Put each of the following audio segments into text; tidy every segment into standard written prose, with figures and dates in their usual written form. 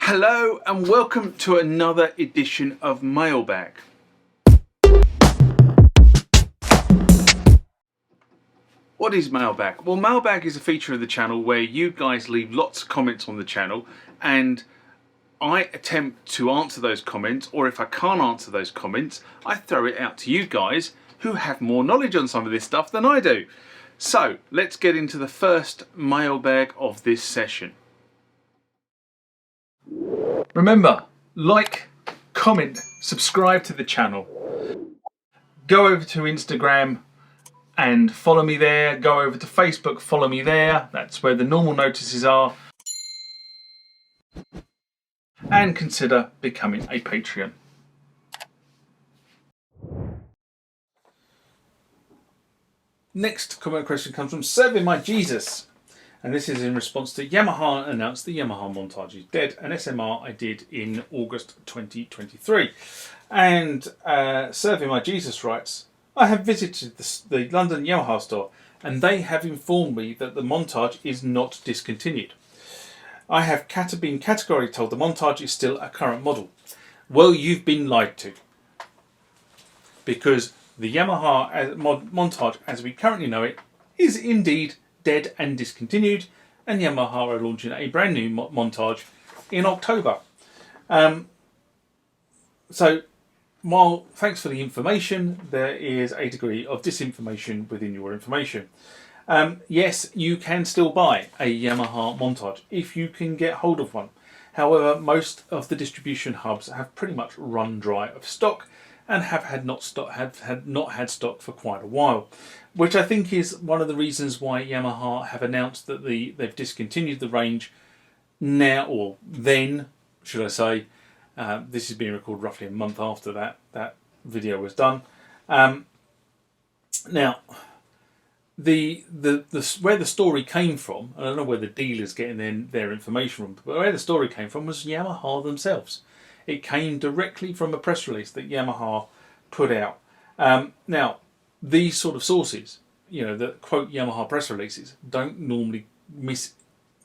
Hello and welcome to another edition of Mailbag. What is Mailbag? Well, Mailbag is a feature of the channel where you guys leave lots of comments on the channel and I attempt to answer those comments, or if I can't answer those comments, I throw it out to you guys who have more knowledge on some of this stuff than I do. So let's get into the first mailbag of this session. Remember, like, comment, subscribe to the channel. Go over to Instagram and follow me there. Go over to Facebook, follow me there. That's where the normal notices are. And consider becoming a Patreon. Next comment question comes from Serving My Jesus. And this is in response to Yamaha announced the Yamaha Montage is dead, an SMR I did in August 2023. And Serving My Jesus writes, I have visited the London Yamaha store and they have informed me that the Montage is not discontinued. I have been categorically told the Montage is still a current model. Well, you've been lied to. Because the Yamaha Montage as we currently know it is indeed dead and discontinued, and Yamaha are launching a brand new Montage in October. So while thanks for the information, there is a degree of disinformation within your information. Yes, you can still buy a Yamaha Montage if you can get hold of one. However, most of the distribution hubs have pretty much run dry of stock and have not had stock for quite a while, which I think is one of the reasons why Yamaha have announced that they've discontinued the range now, or then, should I say. This is being recorded roughly a month after that video was done. Now, where the story came from, I don't know where the dealers getting their information from, but where the story came from was Yamaha themselves. It came directly from a press release that Yamaha put out. Now, these sort of sources, that quote Yamaha press releases, don't normally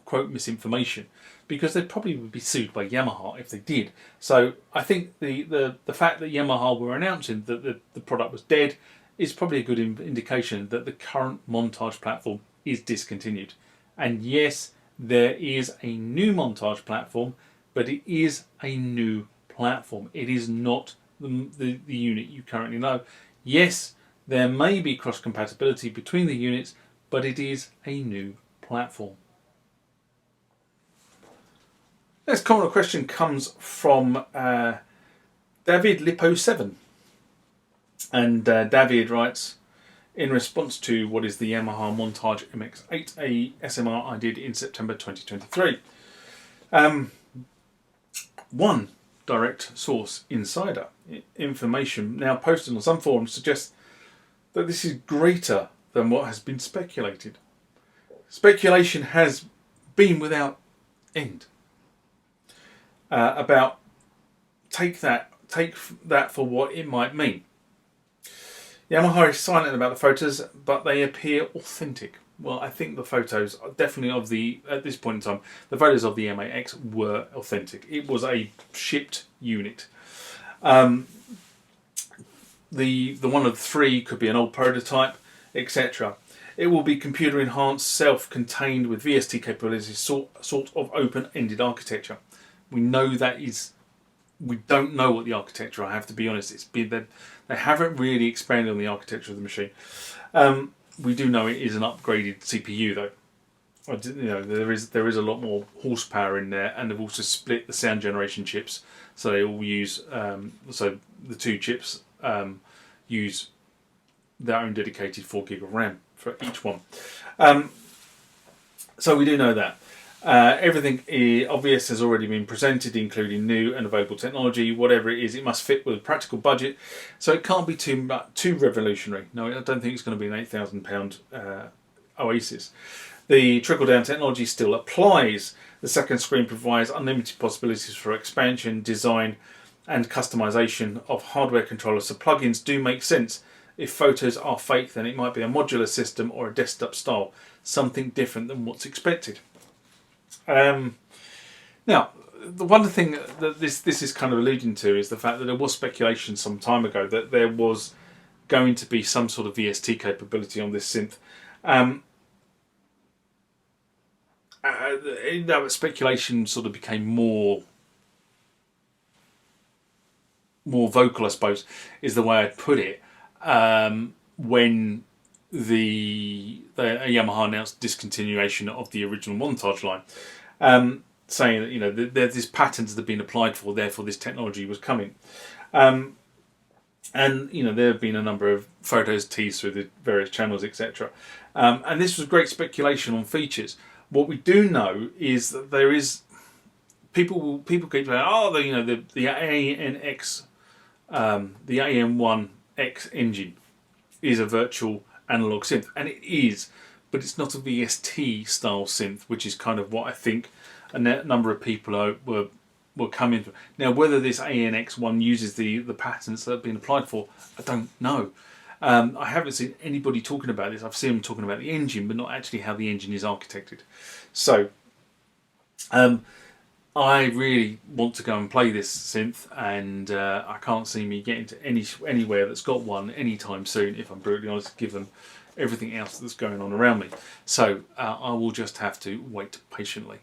quote misinformation, because they probably would be sued by Yamaha if they did. So I think the fact that Yamaha were announcing that the product was dead is probably a good indication that the current Montage platform is discontinued. And yes, there is a new Montage platform, but it is a new platform. It is not the unit you currently know. Yes, there may be cross-compatibility between the units, but it is a new platform. Next comment question comes from David Lipo7. And David writes, in response to what is the Yamaha Montage MX-8, a SMR I did in September 2023. One direct source insider information now posted on some forums suggests that this is greater than what has been speculated. Speculation has been without end about take that for what it might mean. Yamaha is silent about the photos, but they appear authentic. Well, I think the photos are definitely at this point in time, the photos of the MAX were authentic. It was a shipped unit. The one of the three could be an old prototype, etc. It will be computer enhanced, self-contained with VST capabilities, sort of open-ended architecture. We know that is. We don't know what the architecture. I have to be honest. They haven't really expanded on the architecture of the machine. We do know it is an upgraded CPU though. There is a lot more horsepower in there, and they've also split the sound generation chips, so they all use so the two chips use their own dedicated 4 gig of RAM for each one. So we do know that. Everything obvious has already been presented, including new and available technology. Whatever it is, it must fit with a practical budget, so it can't be too revolutionary. No, I don't think it's going to be an £8,000 Oasis. The trickle-down technology still applies. The second screen provides unlimited possibilities for expansion, design, and customization of hardware controllers. So plugins do make sense. If photos are fake, then it might be a modular system or a desktop style, something different than what's expected. Now, the one thing that this is kind of alluding to is the fact that there was speculation some time ago that there was going to be some sort of VST capability on this synth. That speculation sort of became more vocal, I suppose, is the way I'd put it, when the Yamaha announced discontinuation of the original Montage line, saying that, you know, there's this patent that had been applied for, therefore this technology was coming. And, you know, there have been a number of photos teased through the various channels, etc. And this was great speculation on features. What we do know is that there is people keep saying, oh, the ANX, the AM1X engine is a virtual analog synth, and it is, but it's not a VST style synth, which is kind of what I think a number of people were coming from. Now, whether this ANX one uses the patents that have been applied for, I don't know. I haven't seen anybody talking about this. I've seen them talking about the engine, but not actually how the engine is architected. So, I really want to go and play this synth, and I can't see me getting to anywhere that's got one anytime soon, if I'm brutally honest, given everything else that's going on around me. So, I will just have to wait patiently.